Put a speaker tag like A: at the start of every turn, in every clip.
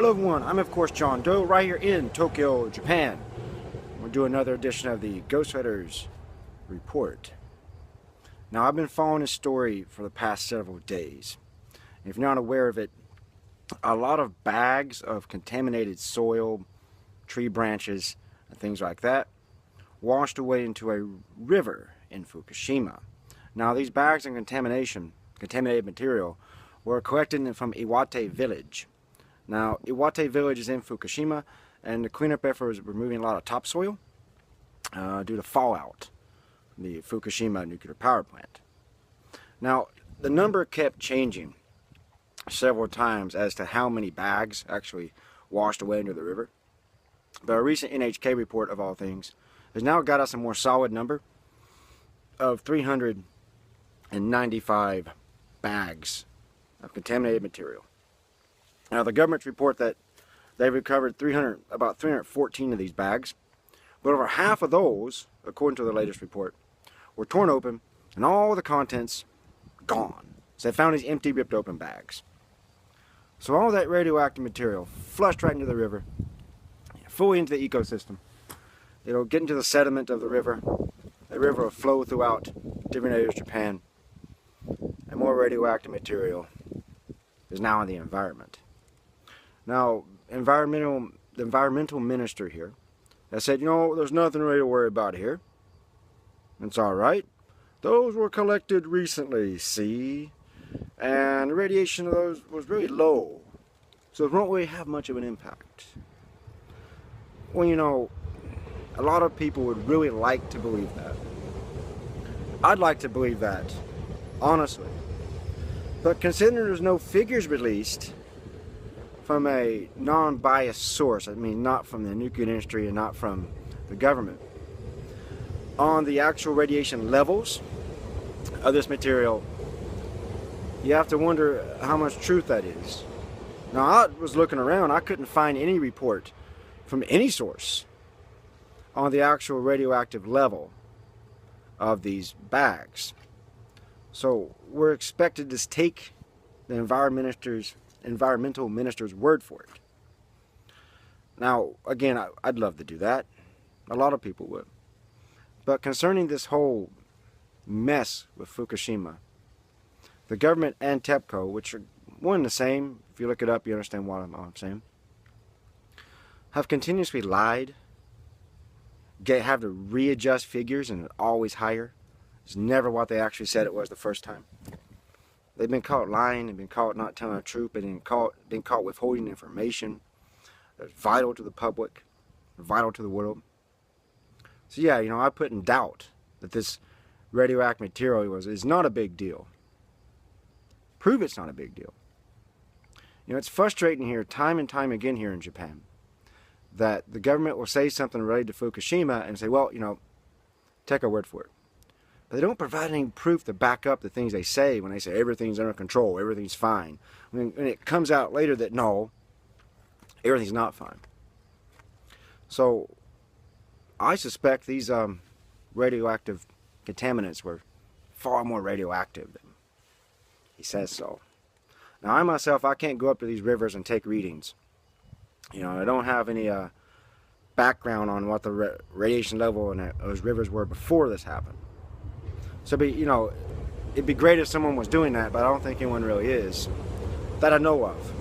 A: Hello everyone, I'm of course John Doe, right here in Tokyo, Japan. We're doing another edition of the Ghost Hunters Report. Now I've been following this story for the past several days. If you're not aware of it, a lot of bags of contaminated soil, tree branches, and things like that washed away into a river in Fukushima. Now these bags of contaminated material, were collected from Iwate village. Now, Iwate village is in Fukushima, and the cleanup effort is removing a lot of topsoil due to fallout from the Fukushima nuclear power plant. Now, the number kept changing several times as to how many bags actually washed away into the river. But a recent NHK report, of all things, has now got us a more solid number of 395 bags of contaminated material. Now, the government's report that they recovered about 314 of these bags, but over half of those, according to the latest report, were torn open and all the contents gone. So they found these empty, ripped open bags. So all that radioactive material flushed right into the river, fully into the ecosystem. It'll get into the sediment of the river. The river will flow throughout different areas of Japan, and more radioactive material is now in the environment. Now, the environmental minister here has said, you know, there's nothing really to worry about here. It's all right. Those were collected recently, see? And the radiation of those was really low. So it won't really have much of an impact. Well, you know, a lot of people would really like to believe that. I'd like to believe that, honestly. But considering there's no figures released from a non-biased source, I mean not from the nuclear industry and not from the government, on the actual radiation levels of this material, you have to wonder how much truth that is. Now, I was looking around, I couldn't find any report from any source on the actual radioactive level of these bags. So we're expected to take the environmental minister's word for it. Now, again, I'd love to do that. A lot of people would. But concerning this whole mess with Fukushima, the government and TEPCO, which are one and the same, if you look it up, you understand what I'm saying, have continuously lied, have to readjust figures, and always higher. It's never what they actually said it was the first time. They've been caught lying, and been caught not telling the truth, been caught withholding information that's vital to the public, vital to the world. So yeah, you know, I put in doubt that this radioactive material is not a big deal. Prove it's not a big deal. You know, it's frustrating here, time and time again here in Japan, that the government will say something related to Fukushima and say, well, you know, take our word for it. But they don't provide any proof to back up the things they say when they say everything's under control, everything's fine. When it comes out later that no, everything's not fine. So I suspect these radioactive contaminants were far more radioactive than he says so. Now I myself, I can't go up to these rivers and take readings. You know, I don't have any background on what the radiation level in those rivers were before this happened. So, you know, it'd be great if someone was doing that, but I don't think anyone really is, that I know of.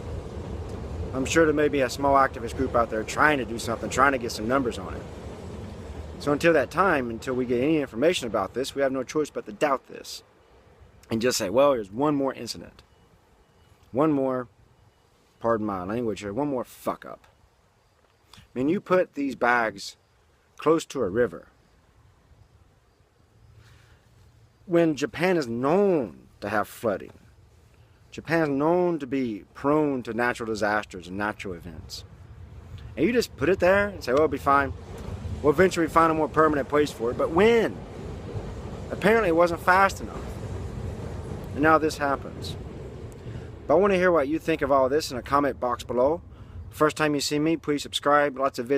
A: I'm sure there may be a small activist group out there trying to do something, trying to get some numbers on it. So until that time, until we get any information about this, we have no choice but to doubt this. And just say, well, there's one more incident. One more, pardon my language here, one more fuck up. I mean, you put these bags close to a river, when Japan is known to have flooding, Japan is known to be prone to natural disasters and natural events, and you just put it there and say, well, it'll be fine. We'll eventually find a more permanent place for it. But when? Apparently it wasn't fast enough. And now this happens. But I want to hear what you think of all this in a comment box below. First time you see me, please subscribe. Lots of videos.